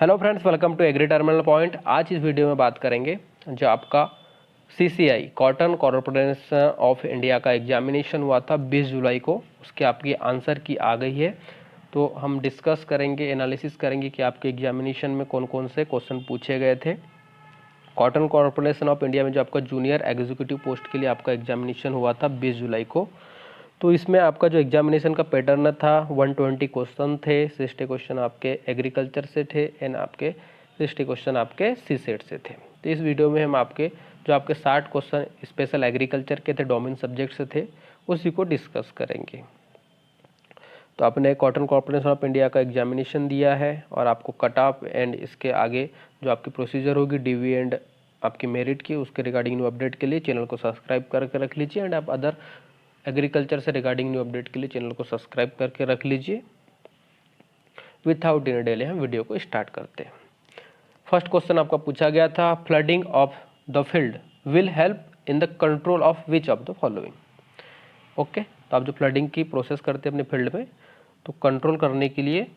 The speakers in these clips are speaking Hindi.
Hello friends, welcome to agri terminal point. आज इस वीडियो में बात करेंगे जो आपका CCI cotton corporation of India का एग्जामिनेशन हुआ था 20 जुलाई को, उसके आपकी आंसर की आ गई है। तो हम डिस्कस करेंगे, एनालिसिस करेंगे कि आपके एग्जामिनेशन में कौन कौन से क्वेश्चन पूछे गए थे। कॉटन कॉरपोरेशन ऑफ इंडिया में जो आपका जूनियर एग्जीक्यूटिव पोस्ट के लिए आपका एग्जामिनेशन हुआ था 20 जुलाई को, तो इसमें आपका जो एग्जामिनेशन का पैटर्न था 120 क्वेश्चन थे। 60 क्वेश्चन आपके एग्रीकल्चर से थे एंड आपके 60 क्वेश्चन आपके CSET से थे। तो इस वीडियो में हम आपके 60 क्वेश्चन स्पेशल एग्रीकल्चर के थे, डोमेन सब्जेक्ट से थे, उसी को डिस्कस करेंगे। तो आपने कॉटन कॉर्पोरेशन ऑफ इंडिया का एग्जामिनेशन दिया है और आपको कट ऑफ एंड इसके आगे जो आपकी प्रोसीजर होगी DV एंड आपकी मेरिट की, उसके रिगार्डिंग न्यू अपडेट के लिए चैनल को सब्सक्राइब करके रख लीजिए एंड आप अदर एग्रीकल्चर से रिगार्डिंग न्यू अपडेट के लिए चैनल को सब्सक्राइब करके रख लीजिए। विथआउट एनी डिले हम वीडियो को स्टार्ट करते हैं। फर्स्ट क्वेश्चन आपका पूछा गया था, flooding of the field will help in the control of which of the following. Okay, तो आप जो फ्लडिंग की प्रोसेस करते हैं अपने फील्ड में, तो कंट्रोल करने के लिए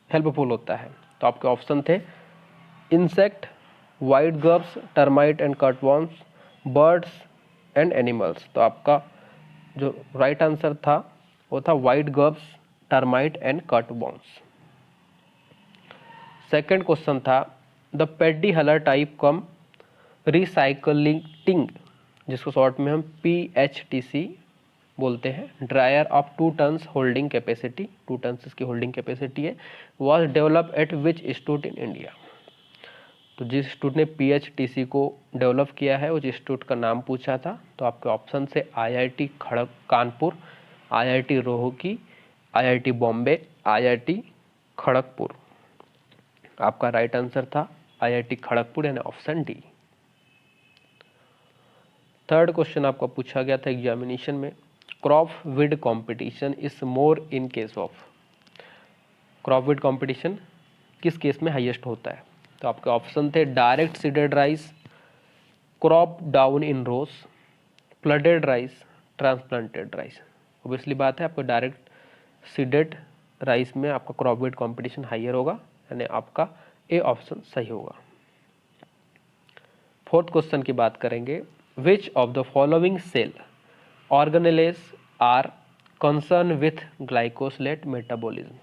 हेल्पफुल होता है। तो आपके ऑप्शन थे insect, white grubs, termite and cutworms, birds and animals. तो आपका जो राइट आंसर था वो था white grubs, termite and cutworms. Second question था the paddy huller type cum recycling, जिसको शॉर्ट में हम PHTC बोलते हैं, dryer of 2 tons holding capacity, 2 tons इसकी होल्डिंग कैपेसिटी है, was develop at which institute in India. तो जिस इंस्टीट्यूट ने PHTC को डेवलप किया है उस इंस्टीट्यूट का नाम पूछा था। तो आपके ऑप्शन से IIT Kanpur, IIT Rohtak, IIT Bombay, IIT Kharagpur. आपका राइट आंसर था IIT खड़गपुर यानी ऑप्शन डी। थर्ड क्वेश्चन आपका पूछा गया था एग्जामिनेशन में, crop weed competition is more in case of. Crop weed competition किस केस में हाईएस्ट होता है। तो आपके ऑप्शन थे direct seeded rice, crop down in rows, flooded rice, transplanted rice. Obviously बात है, आपको डायरेक्ट सीडेड राइस में आपका क्रॉप विड कंपटीशन हाईयर होगा, यानी आपका ए ऑप्शन सही होगा। फोर्थ क्वेश्चन की बात करेंगे, which of the following cell organelles are concern with glycosylate metabolism.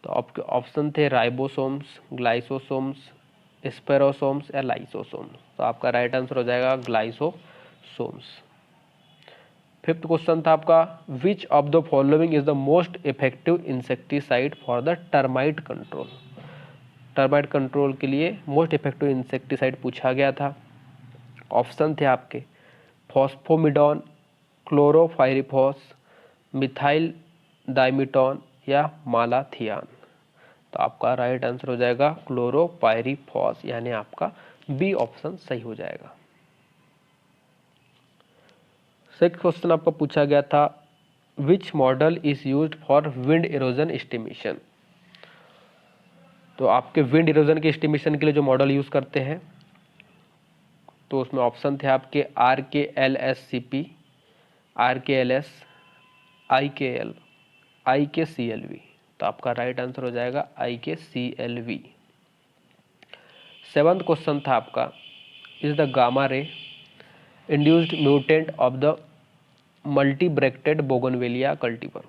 तो आपके ऑप्शन थे राइबोसोम्स, ग्लाइसोसोम्स, स्पेरोसोम्स या लाइसोसोम्स। तो आपका राइट आंसर हो जाएगा ग्लाइसोसोम्स। फिफ्थ क्वेश्चन था आपका, which of the following is the most effective insecticide for the termite control. Termite control के लिए मोस्ट इफेक्टिव इंसेक्टिसाइड पूछा गया था। ऑप्शन थे आपके फॉस्फोमिडॉन, क्लोरोफाइरिफॉस, मिथाइल डाइमिटॉन या मालाथियान। तो आपका राइट आंसर हो जाएगा क्लोरोपाइरिफॉस, यानी आपका बी ऑप्शन सही हो जाएगा। सिक्स्थ क्वेश्चन आपका पूछा गया था, which model is used for wind erosion estimation. तो आपके विंड इरोजन के एस्टिमेशन के लिए जो मॉडल यूज करते हैं, तो उसमें ऑप्शन थे आपके RKLSCP, RKLS, IKL, IKCLV। तो आपका राइट आंसर हो जाएगा IKCLV। सेवंथ क्वेश्चन था आपका, is the gamma ray induced mutant of the multibracteated bougainvillea cultivar.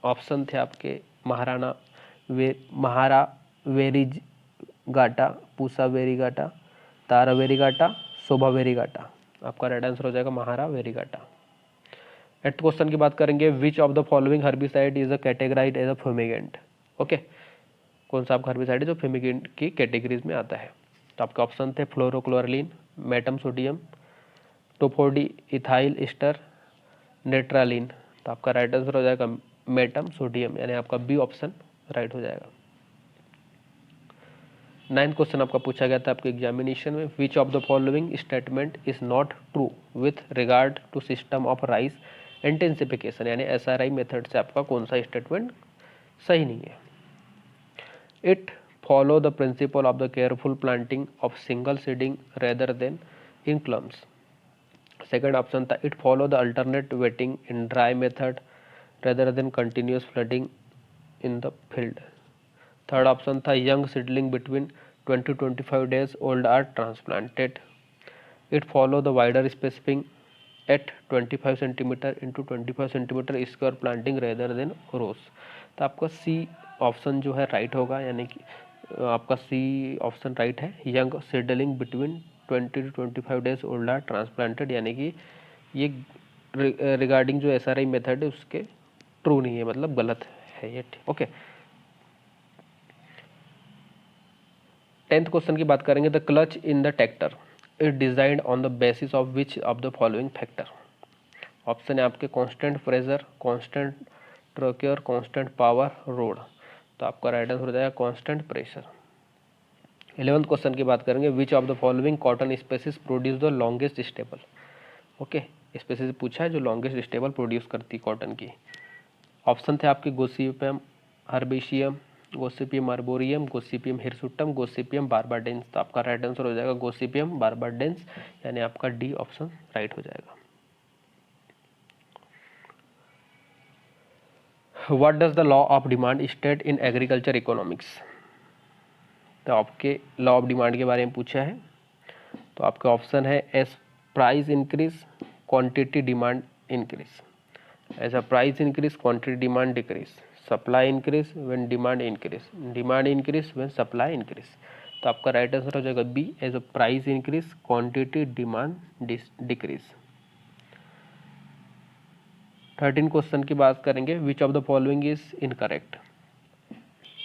Option थे आपके महारा वेरीगाटा, पूसा वेरीगाटा, तारा वेरीगाटा, शोभा वेरीगाटा। आपका राइट आंसर हो जाएगा महारा वेरीगाटा। एट क्वेश्चन की बात करेंगे, which of the following herbicide is a categorised as a fumigant. Okay, कौन सा आपका हर्बिसाइड है जो फ्यूमिगेंट की कैटेगरीज में आता है। तो आपके ऑप्शन थे फ्लोरोक्लोरलिन, मेटम सोडियम, टोफोडी इथाइल एस्टर, नेट्रालिन। तो आपका राइट आंसर हो जाएगा मेटम सोडियम, यानी आपका बी ऑप्शन राइट हो जाएगा। नाइन्थ क्वेश्चन आपका पूछा गया था आपके एग्जामिनेशन में, which of the following statement is not true with regard to system of rice intensification, यानी SRI मेथड से आपका कौन सा स्टेटमेंट सही नहीं है। It follow the principle of the careful planting of single seeding rather than in clumps. Second option था, it follow the alternate wetting in dry method rather than continuous flooding in the field. Third option था young seedling between 20 to 25 days old are transplanted. It follow the wider spacing at 25 cm into 25 cm square planting rather than rows. तो आपका सी ऑप्शन जो है राइट होगा, यानी कि आपका सी ऑप्शन राइट है। Young seedling between 20 to 25 days old are transplanted, यानी कि ये रिगार्डिंग जो SRI मेथड है उसके ट्रू नहीं है, मतलब गलत है ये। ओके, 10th क्वेश्चन की बात करेंगे। The clutch in the tractor is designed on the basis of which of the following factor. Option है आपके constant pressure, constant torque, constant power, road. तो आपका राइट आंसर हो जाएगा कांस्टेंट प्रेशर। 11th क्वेश्चन की बात करेंगे। Which of the following cotton species produce the longest staple. Okay, species पूछा है जो लॉन्गेस्ट स्टेबल प्रोड्यूस करती कॉटन की। ऑप्शन थे आपके Gossypium herbaceum, Gossypium arboreum, Gossypium hirsutum, Gossypium barbadense. तो आपका राइट आंसर हो जाएगा गोसिपियम बारबाडेंस, यानी आपका डी ऑप्शन राइट हो जाएगा। What does the law of demand state in agriculture economics. तो आपके लॉ ऑफ डिमांड के बारे में पूछा है। तो आपका ऑप्शन है as price increase quantity demand increase, as a price increase quantity demand decrease, supply increase when demand increase, demand increase when supply increase. तो आपका राइट आंसर हो जाएगा B, as a price increase quantity demand decrease. 13 question की बात करेंगे। Which of the following is incorrect.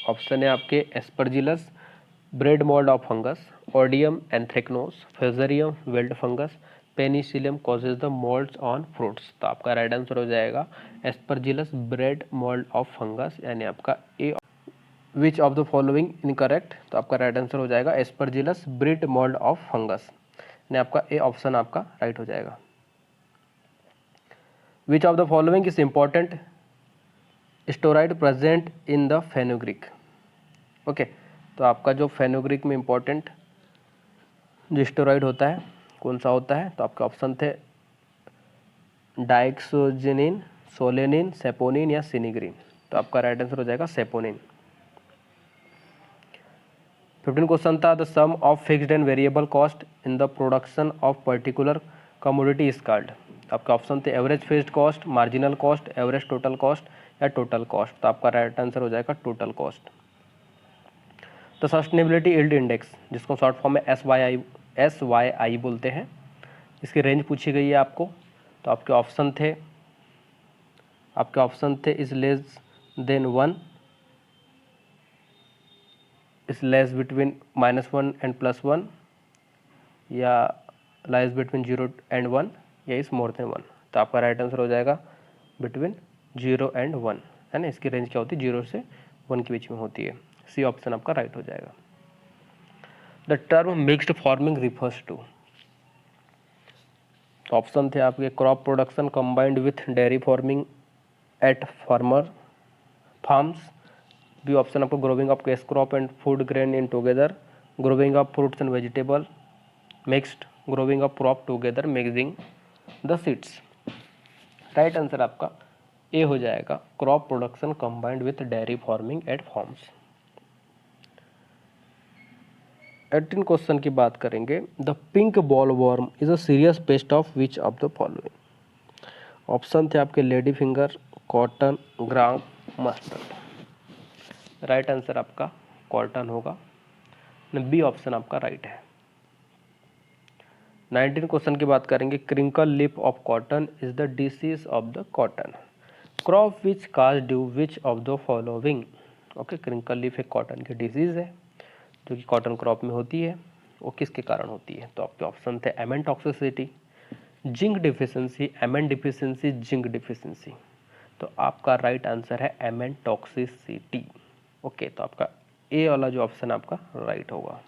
Option है आपके Aspergillus, bread mold of fungus, Oidium anthracnose, Fusarium wilt fungus, Penicillium causes the molds on fruits. तो आपका राइट आंसर हो जाएगा Aspergillus bread mold of fungus, यानी आपका A. Which of the following incorrect. तो आपका राइट आंसर हो जाएगा Aspergillus bread mold of fungus, यानी आपका ए ऑप्शन आपका राइट हो जाएगा। Which of the following is important steroid present in the fenugreek. Okay, तो आपका जो फेनुग्रीक में इंपॉर्टेंट जो स्टोराइड होता है कौन सा होता है। तो आपके ऑप्शन थे डाइक्सोजिनिन, सोलेनिन, सेपोनिन या सिनिग्रीन। तो आपका राइट आंसर हो जाएगा सेपोनिन। 15 क्वेश्चन था the sum of fixed and variable cost in the production of particular commodity is called. आपके ऑप्शन थे average fixed cost, marginal cost, average total cost या टोटल कॉस्ट। तो आपका राइट आंसर हो जाएगा total cost. The sustainability yield index, जिसको शॉर्ट फॉर्म में SYI बोलते हैं, इसकी रेंज पूछी गई है आपको। तो आपके ऑप्शन थे is less than 1, is less between -1 and +1, या लाइज बिटवीन 0 एंड 1, या इज मोर देन 1। तो आपका राइट आंसर हो जाएगा बिटवीन 0 एंड 1, है ना। इसकी रेंज क्या होती है, 0 से 1 के बीच में होती है। सी ऑप्शन आपका राइट हो जाएगा। The term mixed farming refers to. Option थे आपके crop production combined with dairy farming at farmer farms. B option आपको growing of cash crop and food grain in together, growing of fruits and vegetable mixed, growing of crop together mixing the seeds. Right answer आपका ए हो जाएगा crop production combined with dairy farming at farms. 18 question की बात करेंगे। The pink ball worm is a serious paste of which of the following. Option थे आपके लेडी फिंगर, कॉटन, ग्राम, मस्टर्ड। राइट आंसर आपका कॉटन होगा, बी ऑप्शन आपका राइट है। 19 क्वेश्चन की बात करेंगे। Crinkle lip of cotton is the disease of the cotton crop which cause due which of the following. Okay, crinkle lip एक कॉटन की डिजीज है जो कि कॉटन क्रॉप में होती है, वो किसके कारण होती है। तो आपके ऑप्शन थे एमन टॉक्सिसिटी, जिंक डिफिशियंसी, एमन डिफिशियंसी, जिंक डिफिशियंसी। तो आपका राइट आंसर है एमन टॉक्सिसिटी। ओके, तो आपका ए वाला जो ऑप्शन आपका राइट होगा।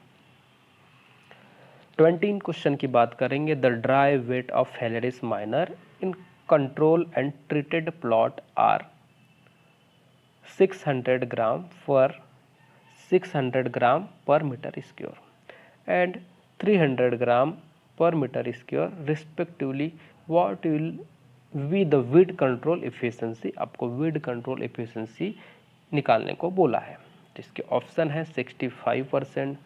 20 क्वेश्चन की बात करेंगे। The dry weight of Phalaris minor in control and treated plot are 600 gram per meter square and 300 gram per meter square respectively. What will be the weed control efficiency. आपको वीड कंट्रोल एफिशिएंसी निकालने को बोला है। इसके ऑप्शन है 65%,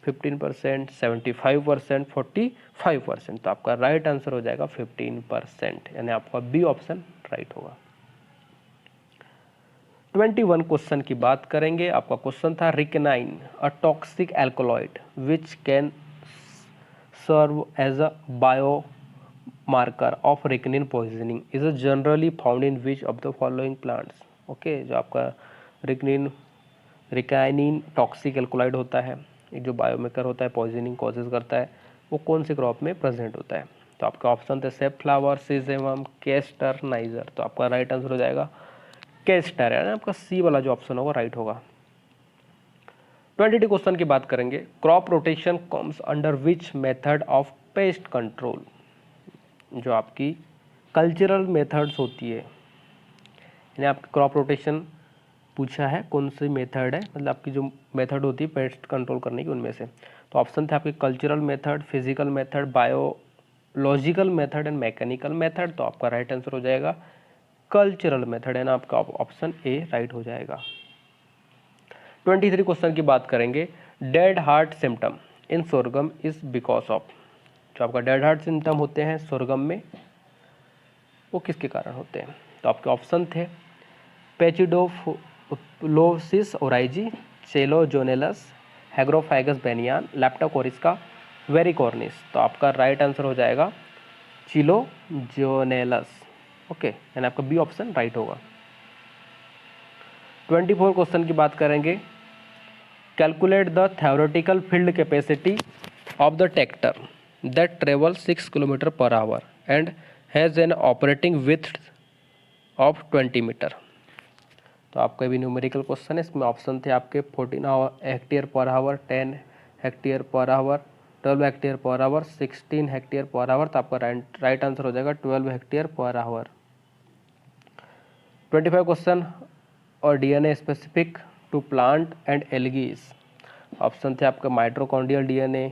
15%, 75%, 45%। तो आपका राइट आंसर हो जाएगा 15%, यानी आपका बी ऑप्शन राइट होगा। 21 क्वेश्चन की बात करेंगे। आपका क्वेश्चन था ricinine a toxic alkaloid which can serve as a biomarker of ricinine poisoning is generally found in which of the following plants. Okay, जो आपका रिकाइनिन टॉक्सिक एल्कोलाइड होता है, एक जो बायोमेकर होता है, पॉइजनिंग कॉजेज करता है, वो कौन से क्रॉप में प्रेजेंट होता है। तो आपका ऑप्शन थे सेफ्लावर, सिजेमम, केस्टर, नाइजर। तो आपका राइट आंसर हो जाएगा केस्टर, है ना, आपका सी वाला जो ऑप्शन होगा राइट होगा। 22 क्वेश्चन की बात करेंगे। Crop rotation comes under which method of pest control. जो आपकी कल्चरल मेथड्स होती है, यानी आपकी क्रॉप रोटेशन पूछा है कौन सी मेथड है, मतलब आपकी जो मेथड होती है पेस्ट कंट्रोल करने की, उनमें से। तो ऑप्शन थे आपके cultural method, physical method, biological method and mechanical method. तो आपका राइट आंसर हो जाएगा कल्चरल मेथड, है ना, आपका ऑप्शन ए राइट हो जाएगा। 23 क्वेश्चन की बात करेंगे। Dead heart symptom in sorghum is because of. जो आपका डेड हार्ट सिम्टम होते हैं सोरगम में, वो किसके कारण होते हैं। तो आपके ऑप्शन थे पेचिडोफिलोसिस ओराइजी, चेलोजोनेलस, हैग्रोफाइगस बेनियान, लैप्टोकोरिस्का, वेरिकोर्निस। तो आपका राइट आंसर हो जाएगा चिलोजोनेलस। ओके, यानी आपका बी ऑप्शन राइट होगा। 24 क्वेश्चन की बात करेंगे। Calculate the theoretical field capacity of the tractor that travel 6 kilometre per hour and has an operating width of 20 metre. तो आपका भी न्यूमेरिकल क्वेश्चन है। इसमें ऑप्शन थे आपके 14 hectare per hour, 10 hectare per hour, 12 hectare per hour, 16 hectare per hour. तो आपका राइट आंसर हो जाएगा 12 हेक्टेयर पर आवर। 25 क्वेश्चन और DNA specific to plant and algae. Option थे आपका mitochondrial DNA,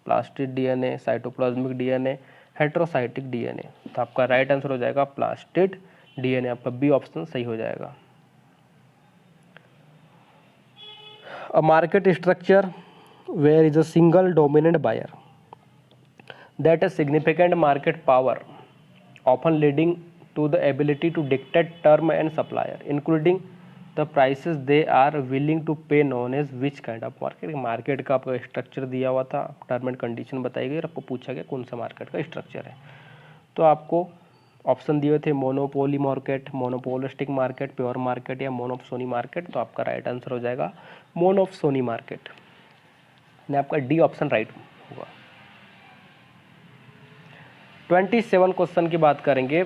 plastid DNA, cytoplasmic DNA, heterocytic DNA. तो आपका राइट आंसर हो जाएगा प्लास्टिड डीएनए, आपका बी ऑप्शन सही हो जाएगा। A market structure where is a single dominant buyer that has significant market power, often leading to the ability to dictate term and supplier, including the prices they are willing to pay, known as which kind of market। Market का आपका स्ट्रक्चर दिया हुआ था, टर्म एंड कंडीशन बताई गई और आपको पूछा गया कौन सा मार्केट का स्ट्रक्चर है। तो आपको ऑप्शन दिए थे monopoly market, monopolistic market, pure market या मोनोप्सोनी मार्केट। तो आपका राइट आंसर हो जाएगा मोनोप्सोनी मार्केट, ने आपका डी ऑप्शन राइट होगा। 27 क्वेश्चन की बात करेंगे।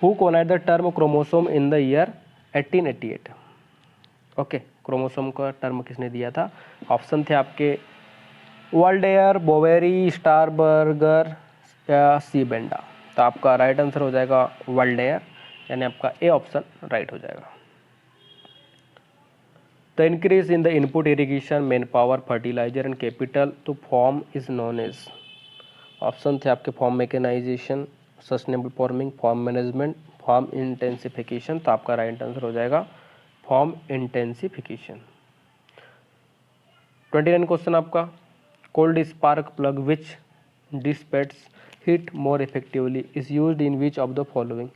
Who कोनाइड the term chromosome in the year 1888। Okay, chromosome का टर्म किसने दिया था। ऑप्शन थे आपके वाल्डेयर, बोवेरी, स्टारबर्गर या सीबेंडा। तो आपका राइट आंसर हो जाएगा वाल्डेयर, यानी आपका ए ऑप्शन राइट हो जाएगा। The increase in the input irrigation, man power, fertiliser and capital to farm is known as. Option थे आपके farm mechanisation, sustainable farming, farm management, farm intensification. तो आपका राइट आंसर हो जाएगा फॉर्म इंटेंसिफिकेशन। 29 क्वेश्चन आपका। Cold spark plug which dissipates heat more effectively is used in which of the following.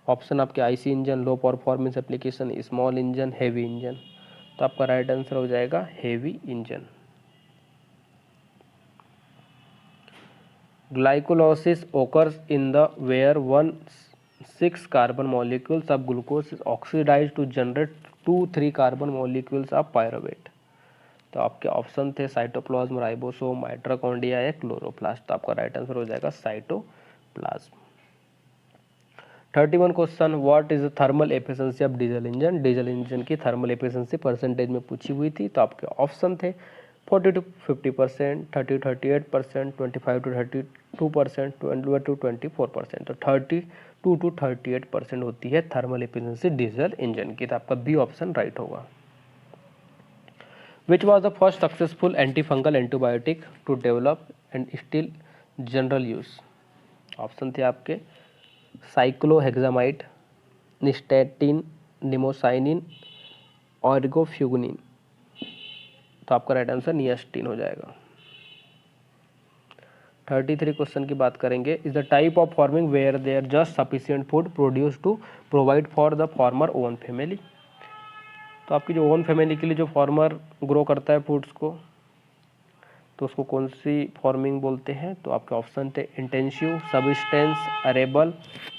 Option आपके IC engine, low performance application, small engine, heavy engine. तो आपका राइट आंसर हो जाएगा heavy engine. Glycolysis occurs in the where 1,6 carbon molecules of glucose is oxidized to generate 2,3 carbon molecules of pyruvate। तो आपके ऑप्शन थे साइटोप्लाज्म, राइबोसोम, माइटोकॉन्ड्रिया या क्लोरोप्लास्ट। तो आपका राइट आंसर हो जाएगा cytoplasm. 31 question. What is the thermal efficiency of diesel engine. Diesel engine की थर्मल एफिशिएंसी परसेंटेज में पूछी हुई थी। तो आपके ऑप्शन थे 40 to 50%, 30 to 38%, 25 to 32%, 20 to 24%। तो 32 to 38% होती है थर्मल एफिशिएंसी डीजल इंजन की। तो आपका बी ऑप्शन राइट होगा। Which was the first successful anti fungal antibiotic to develop and still general use. Option थे आपके साइक्लोहेक्सामाइड, निस्टेटिन, निमोसाइनिन, ऑर्गोफ्यूगनिन, तो आपका राइट आंसर नियास्टीन हो जाएगा। 33 क्वेश्चन की बात करेंगे, is the type of farming where there just sufficient food produce to provide for the farmer own family. तो आपकी जो ओन फैमिली के लिए जो फार्मर ग्रो करता है फूड्स को, तो उसको कौन सी फार्मिंग बोलते हैं? तो आपके ऑप्शन थे इंटेंसिव, सबसिस्टेंस, अरेबल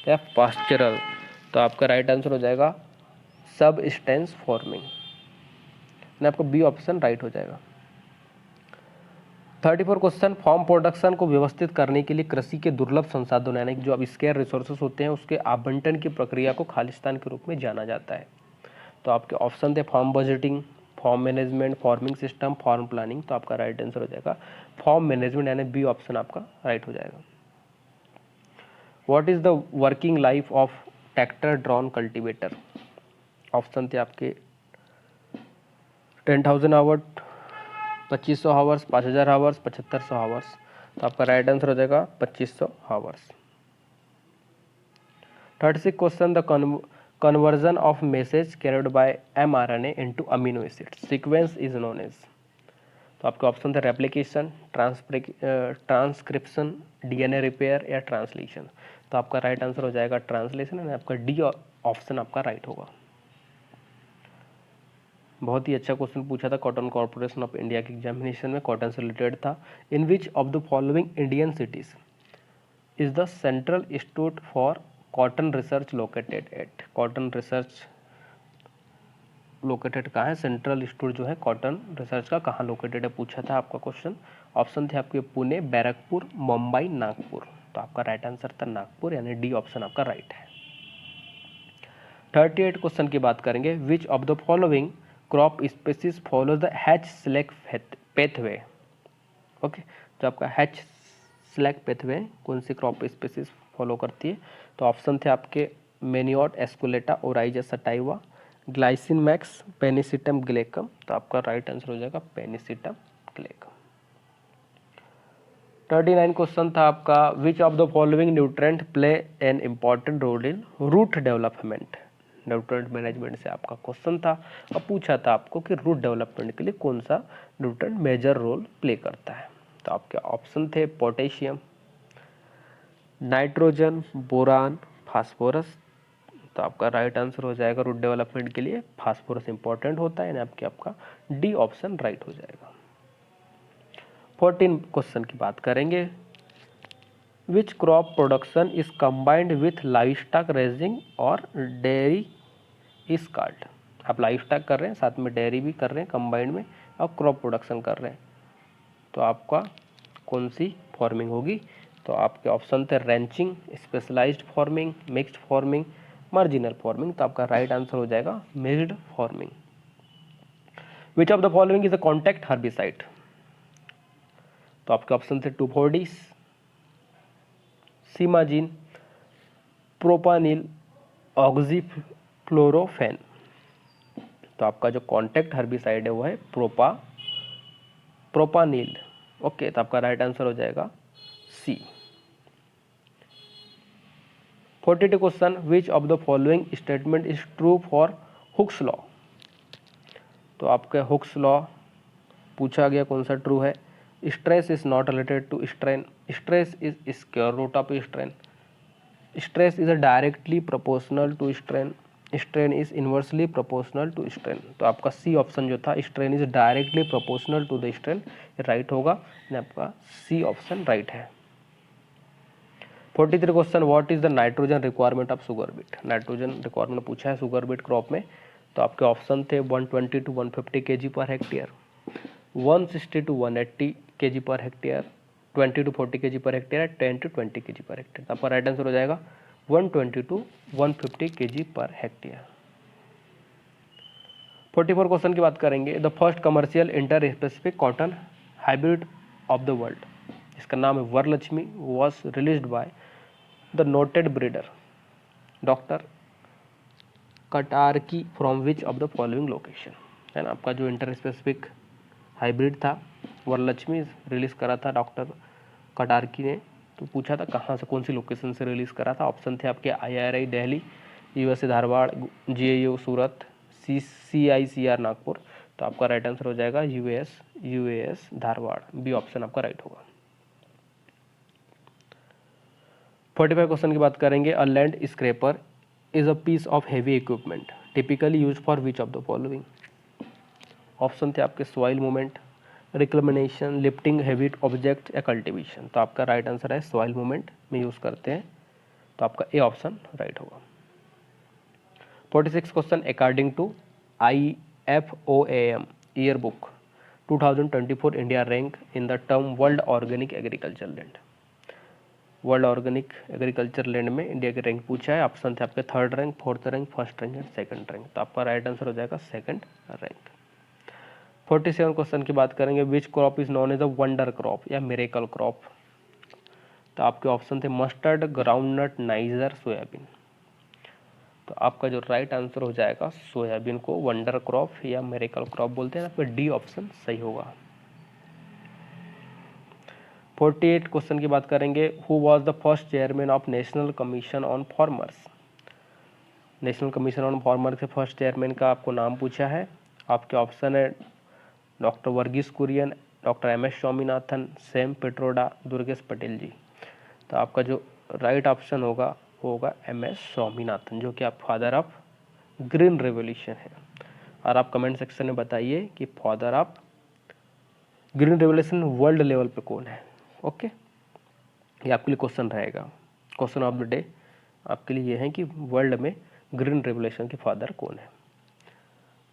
या पास्चरल। तो आपका राइट आंसर हो जाएगा सबसिस्टेंस फार्मिंग, आपका बी ऑप्शन राइट हो जाएगा। 34 क्वेश्चन, फार्म प्रोडक्शन को व्यवस्थित करने के लिए कृषि के दुर्लभ संसाधनों यानी कि जो अब स्केयर रिसोर्सेस होते हैं उसके आवंटन की प्रक्रिया को खालिस्तान के रूप में जाना जाता है। तो आपके ऑप्शन थे farm budgeting, farm management, farming system, farm planning. तो आपका राइट आंसर हो जाएगा फार्म मैनेजमेंट यानी बी ऑप्शन आपका राइट हो जाएगा। What is the working life of tractor drawn cultivator? Option थे आपके 10,000 आवर, 2500 आवर्स, 5000 आवर्स, 7500 आवर्स। तो आपका राइट आंसर हो जाएगा 2500 hours. 36 question, the conversion of message carried by mRNA into amino acid sequence is known as। तो आपके ऑप्शन थे रेप्लिकेशन, ट्रांसक्रिप्शन, डीएनए रिपेयर या ट्रांसलेशन। तो आपका राइट आंसर हो जाएगा ट्रांसलेशन यानी आपका डी ऑप्शन आपका राइट होगा। बहुत ही अच्छा क्वेश्चन पूछा था कॉटन कॉर्पोरेशन ऑफ इंडिया के एग्जामिनेशन में, कॉटन से रिलेटेड था। In which of the following Indian cities is the Central Institute for Cotton research located at? Cotton research located कहाँ है? सेंट्रल इंस्टीट्यूट जो है कॉटन रिसर्च का कहाँ लोकेटेड है पूछा था आपका क्वेश्चन। ऑप्शन थे आपके पुणे, बैरकपुर, मुंबई, नागपुर। तो आपका राइट आंसर था नागपुर यानी डी ऑप्शन आपका राइट है। 38 क्वेश्चन की बात करेंगे, which of the following crop species follow the Hatch Slack pathway? Okay, तो आपका हैच स्लैग पेथवे कौन सी क्रॉप स्पेसीज फॉलो करती है? तो ऑप्शन थे आपके मेनियोट एस्कुलेटा, ओराइजा सटाइवा, ग्लाइसिन मैक्स, पेनिसिटम ग्लेकम। तो आपका राइट आंसर हो जाएगा पेनिसिटम ग्लेकम। 39 क्वेश्चन था आपका, which of the following nutrient play an important role in root development? Nutrient management से आपका क्वेश्चन था और पूछा था आपको कि रूट डेवलपमेंट के लिए कौन सा न्यूट्रेंट मेजर रोल प्ले करता है? तो आपके ऑप्शन थे पोटेशियम, नाइट्रोजन, बोरान, फास्फोरस। तो आपका राइट आंसर हो जाएगा रूट डेवलपमेंट के लिए फास्फोरस इंपॉर्टेंट होता है यानी आपका डी ऑप्शन राइट हो जाएगा। 14 क्वेश्चन की बात करेंगे, which crop production is combined with livestock raising और डेयरी इज कॉल्ड? आप लाइवस्टॉक कर रहे हैं साथ में डेयरी भी कर रहे हैं कंबाइंड में और क्रॉप प्रोडक्शन कर रहे हैं, तो आपका कौन सी फार्मिंग होगी? तो आपके ऑप्शन थे ranching, specialised farming, mixed farming, marginal farming. तो आपका राइट आंसर हो जाएगा mixed farming. Which of the following is a contact herbicide? तो आपके ऑप्शन थे टूफोडिस, सीमाजीन, प्रोपानिल, ऑक्सीफ्लोरोफेन। तो आपका जो कॉन्टैक्ट हर्बिसाइड है वो है प्रोपानिल। ओके, तो आपका राइट आंसर हो जाएगा सी। 42 question, which of the following statement is true for Hooke's law? तो आपका हुक्स लॉ पूछा गया कौन सा ट्रू है? Stress is not related to strain, stress is square root of strain, stress is directly proportional to strain, strain is inversely proportional to strain. तो आपका सी ऑप्शन जो था strain is directly proportional to the strain, right होगा, आपका सी ऑप्शन राइट है। 43 question, what is the nitrogen requirement of sugar beet? Nitrogen requirement पूछा है शुगर बीट क्रॉप में। तो आपके ऑप्शन थे 120 to 150 kg पर हेक्टेयर, 160 to 180 kg पर हेक्टेयर, 20 to 40 kg पर हेक्टेयर, 10 to 20 kg पर हेक्टेयर। तो आपका राइट आंसर हो जाएगा 120 to 150 kg पर हेक्टेयर। 44 क्वेश्चन की बात करेंगे, the first commercial interspecific cotton hybrid of the world, इसका नाम है Varalaxmi, was released by the noted breeder doctor Katarki from which of the following location? है ना, आपका जो इंटर स्पेसिफिक हाइब्रिड था वरलक्ष्मी रिलीज करा था डॉक्टर कटारकी ने। तो पूछा था कहाँ से, कौन सी लोकेशन से रिलीज करा था? ऑप्शन थे आपके IRI Delhi, USA Dharwad, GAU सूरत, CICR नागपुर, तो आपका राइट आंसर हो जाएगा UAS धारवाड़, बी ऑप्शन आपका राइट होगा। 45 क्वेश्चन की बात करेंगे। A land scraper is a piece of heavy equipment typically use for which of the following. Option थे आपके soil movement, reclamation, lifting heavy object या कल्टीवेशन। तो आपका राइट आंसर है सॉइल मूवमेंट में यूज करते हैं, तो आपका ए ऑप्शन राइट होगा। 46 question. According to IFOAM year book 2024 India rank in the term world organic agriculture land. World organic agriculture land में इंडिया की रैंक पूछा है। ऑप्शन थे आपके 3rd rank, 4th rank, 1st rank and 2nd rank. तो आपका राइट आंसर हो जाएगा 2nd रैंक। 47 क्वेश्चन की बात करेंगे। Which crop is known as a wonder crop या मिरेकल क्रॉप। तो आपके ऑप्शन थे मस्टर्ड, ग्राउंडनट, नाइजर, सोयाबीन। तो आपका जो राइट आंसर हो जाएगा सोयाबीन को वंडर क्रॉप या मिरेकल क्रॉप बोलते हैं। आपका डी ऑप्शन सही होगा। 48 क्वेश्चन की बात करेंगे। Who was the first chairman of National Commission on Farmers. National Commission on farmer के फर्स्ट चेयरमैन का आपको नाम पूछा है। आपके ऑप्शन है doctor Varghese Kurien, doctor MS Swaminathan, Sam Pitroda, Durgesh Patel ji. तो आपका जो राइट ऑप्शन होगा वो होगा MS स्वामीनाथन, जो कि आप फादर ऑफ ग्रीन रेवोल्यूशन है। और आप कमेंट सेक्शन में बताइए कि father of green revolution world level पे कौन है। ओके, ये आपके लिए क्वेश्चन रहेगा। क्वेश्चन ऑफ द डे आपके लिए ये है कि वर्ल्ड में ग्रीन रेवोल्यूशन के फादर कौन है।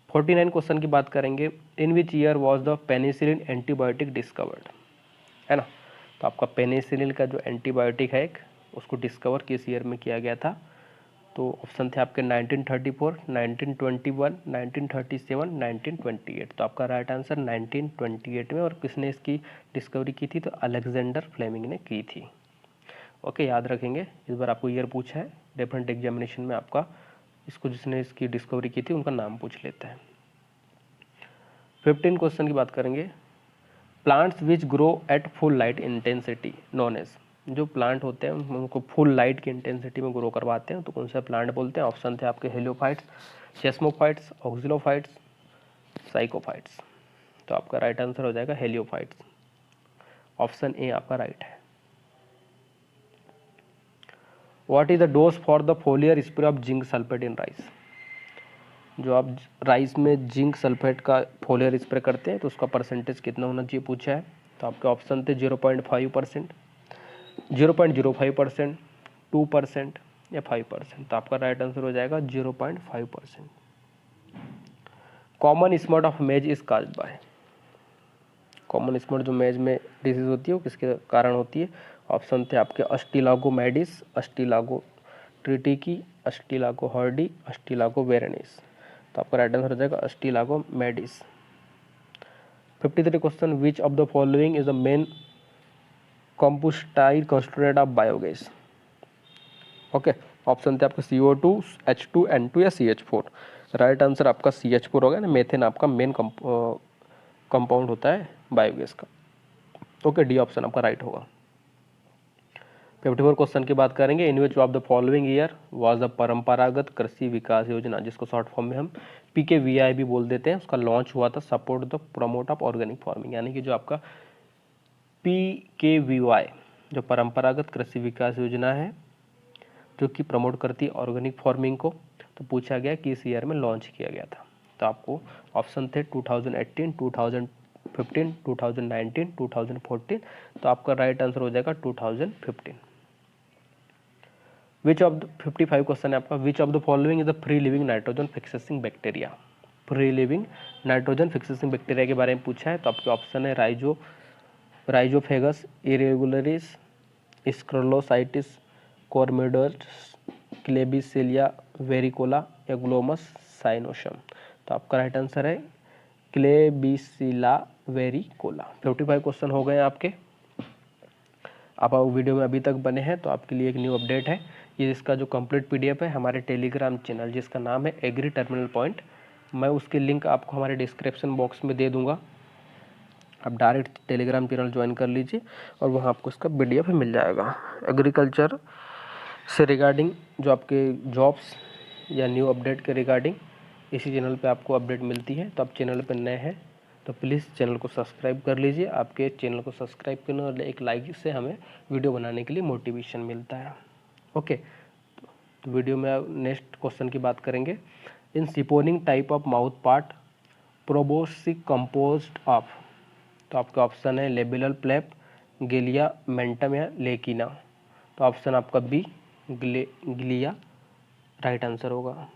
49 क्वेश्चन की बात करेंगे। In which year was the penicillin antibiotic discovered, है ना। तो आपका पेनिसिलिन का जो एंटीबायोटिक है उसको डिस्कवर किस ईयर में किया गया था। तो ऑप्शन थे आपके 1934, 1921, 1937, 1928। तो आपका राइट आंसर 1928 में। और किसने इसकी डिस्कवरी की थी, तो अलेक्जेंडर फ्लेमिंग ने की थी। ओके, याद रखेंगे, इस बार आपको ईयर पूछा है डिफरेंट एग्जामिनेशन में, आपका इसको जिसने इसकी डिस्कवरी की थी उनका नाम पूछ लेता है। 15 क्वेश्चन की बात करेंगे। Plants which grow at full light intensity known as. जो प्लांट होते हैं उनको फुल लाइट की इंटेंसिटी में ग्रो करवाते हैं तो कौन सा प्लांट बोलते हैं। ऑप्शन थे आपके हेलियोफाइट्स, सेस्मोफाइट्स, ऑक्सिलोफाइट्स, साइकोफाइट्स। तो आपका राइट आंसर हो जाएगा हेलियोफाइट्स, ऑप्शन ए आपका राइट है। What is the dose for the foliar spray of zinc sulphate in rice. जो आप राइस में जिंक सल्फेट का फोलियर स्प्रे करते हैं तो उसका परसेंटेज कितना होना चाहिए पूछा है। तो आपके ऑप्शन थे 0.5%, 0.05%, 2% या 5%। तो आपका राइट आंसर हो जाएगा 0.5%। Common smut of maize is caused by. Common smut जो मेज में डिजीज होती है वो किसके कारण होती है। ऑप्शन थे आपके Ustilago maydis, Ustilago tritici, Ustilago hordei, Ustilago वेरेनिस। तो आपका राइट आंसर हो जाएगा Ustilago maydis. 53 question. Which of the following is the main combustible constituent of biogas. Okay, option थे आपका CO2, H2, N2 या CH4। राइट आंसर आपका CH4 होगा ना। मेथेन आपका मेन कंपाउंड होता है बायोगैस का। ओके, डी ऑप्शन आपका राइट होगा। 54 क्वेश्चन की बात करेंगे। In which of the following year was the Paramparagat Krishi विकास योजना, जिसको शॉर्ट फॉर्म में हम PKVI भी बोल देते हैं, उसका लॉन्च हुआ था। Support the promote of organic farming, यानी कि जो आपका PKVY जो परंपरागत कृषि विकास योजना है जो कि प्रमोट करती है ऑर्गेनिक फार्मिंग को, तो पूछा गया कि इस ईयर में लॉन्च किया गया था। तो आपको ऑप्शन थे 2018, 2015, 2019, 2014। तो आपका राइट आंसर हो जाएगा 2015। विच ऑफ द 55 क्वेश्चन है आपका। Which of the following is the free living nitrogen fixing bacteria. Free living nitrogen fixing bacteria के बारे में पूछा है। तो आपके ऑप्शन है राइजोफेगस इरेगुलरिस, स्क्रोलोसाइटिस, कोर्मिडोर्स, क्लेबिसिलिया वेरिकोला या ग्लोमस साइनोसम। तो आपका राइट आंसर है क्लेबिसिला वेरिकोला। 55 क्वेश्चन हो गए आपके। आप वीडियो में अभी तक बने हैं तो आपके लिए एक न्यू अपडेट है। ये इसका जो कंप्लीट PDF है हमारे टेलीग्राम चैनल जिसका नाम है एग्री टर्मिनल पॉइंट, मैं उसकी लिंक आपको हमारे डिस्क्रिप्शन बॉक्स में दे दूंगा। आप डायरेक्ट टेलीग्राम चैनल ज्वाइन कर लीजिए और वहाँ आपको इसका PDF मिल जाएगा। एग्रीकल्चर से रिगार्डिंग जो आपके जॉब्स या न्यू अपडेट के रिगार्डिंग इसी चैनल पे आपको अपडेट मिलती है। तो आप चैनल पर नए हैं तो प्लीज़ चैनल को सब्सक्राइब कर लीजिए। आपके चैनल को सब्सक्राइब करने और एक लाइक से हमें वीडियो बनाने के लिए मोटिवेशन मिलता है। ओके, तो वीडियो में नेक्स्ट क्वेश्चन की बात करेंगे। In siphoning type of mouth part proboscis composed of, तो आपका ऑप्शन है लेबियल फ्लैप, गिलिया मेंटम या लेकिना। तो ऑप्शन आपका बी गिलिया राइट आंसर होगा।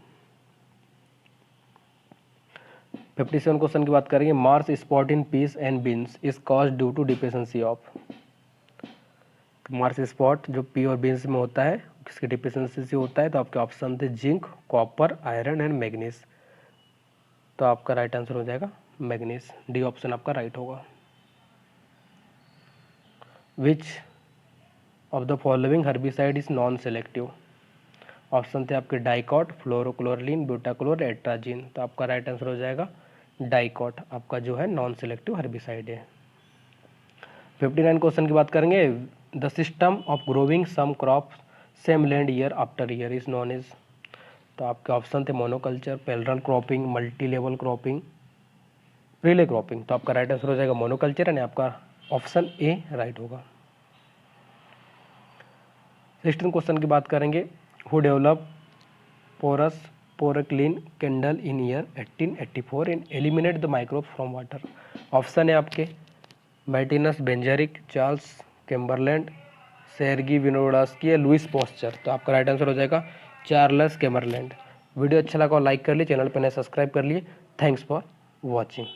57 क्वेश्चन की बात करेंगे। Marsh spot in peas and beans is cause due to deficiency of, marsh spot जो पी और बीन्स में होता है किसकी डिफिशिएंसी से होता है। तो आपके ऑप्शन थे zinc, copper, iron and manganese. तो आपका राइट आंसर हो जाएगा मैग्नीज, डी ऑप्शन आपका राइट होगा। विच of the following herbicide is non selective, option थे आपके डाइकॉट, फ्लोरोक्लोरलिन, ब्यूटाक्लोर, एट्राजिन। तो आपका राइट आंसर हो जाएगा डाइकॉट, आपका जो है नॉन सेलेक्टिव हर्बिसाइड है। 59 क्वेश्चन की बात करेंगे। The system of growing some crop same land year after year is known as, तो आपके ऑप्शन थे monoculture, parallel cropping, multi level cropping, relay cropping. तो आपका राइट आंसर हो जाएगा मोनोकल्चर, यानी आपका ऑप्शन ए राइट होगा। 16 क्वेश्चन की बात करेंगे। Who develop porous porcelain candle in year 1884 and eliminate the microbe from water, option है आपके मार्टिनस बेंजरिक, चार्ल्स कैम्बरलैंड, सेर्गी विनोडास्की या लुइस पॉस्चर। तो आपका राइट आंसर हो जाएगा चार्ल्स कैम्बरलैंड। वीडियो अच्छा लगा और लाइक कर लिए, चैनल पर नए सब्सक्राइब कर लिए। Thanks for watching.